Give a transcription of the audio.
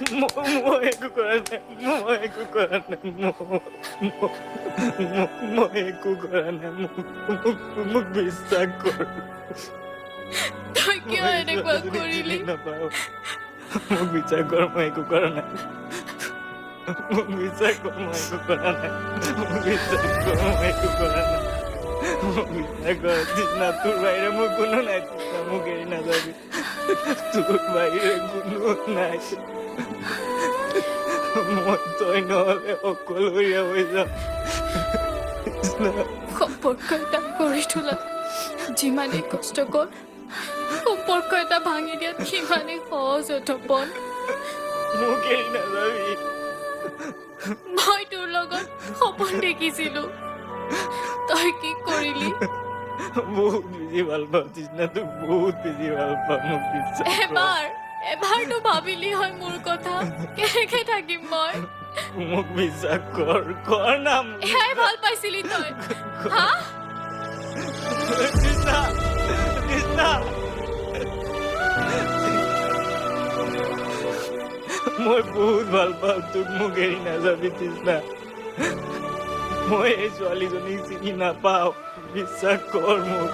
মই একো কৰা নাই, মই একো কৰা নাই, মই একো কৰা নাই, মোক বিশ্বাস কৰ। তই কিয় মই এনেকুৱা ছোৱালীজনীক কৰিলি? চিনি নাপাওঁ। মোক বিশ্বাস কৰ, মই একো কৰা নাই। মোক বিশ্বাস কৰ, মই একো কৰা নাই। মোক বিশ্বাস কৰ, মই একো কৰা নাই। মোক বিশ্বাস কৰ তৃষ্ণা, তোৰ বাহিৰে মোৰ কোনো নাই। তৃষ্ণা, মোক এৰি নাযাবি। তোৰ বাহিৰে কোনো নাই। মই তই নহ'লে অকলশৰীয়া হৈ যাম। তৃষ্ণা, সম্পৰ্ক এটা গঢ়ি তোলাত যিমানেই কষ্ট কৰ, সম্পৰ্ক এটা ভাঙি দিয়াত সিমানেই সহজ হৈ তপন। মোক এৰি নাযাবি। মই তোৰ লগত সপোন দেখিছিলো, তই কি কৰিলি? বহুত বেছি ভাল পাওঁ তৃষ্ণা, তোক বহুত বেছি ভাল পাওঁ। মোক বিশ্বাস কৰ। এবাৰতো ভাবিলি হয় মোৰ কথা, কেনেকে থাকিম মই? মোক বিশ্বাস কৰ, কৰ না মোক এয়াই ভাল পাইছিলি তই, হা? তৃষ্ণা, তৃষ্ণা। মই বহুত ভাল পাওঁ তোক, মোক এৰি নাযাবি তৃষ্ণা। মই এই ছোৱালীজনীক চিনি নাপাওঁ, বিশ্বাস কৰ মোক।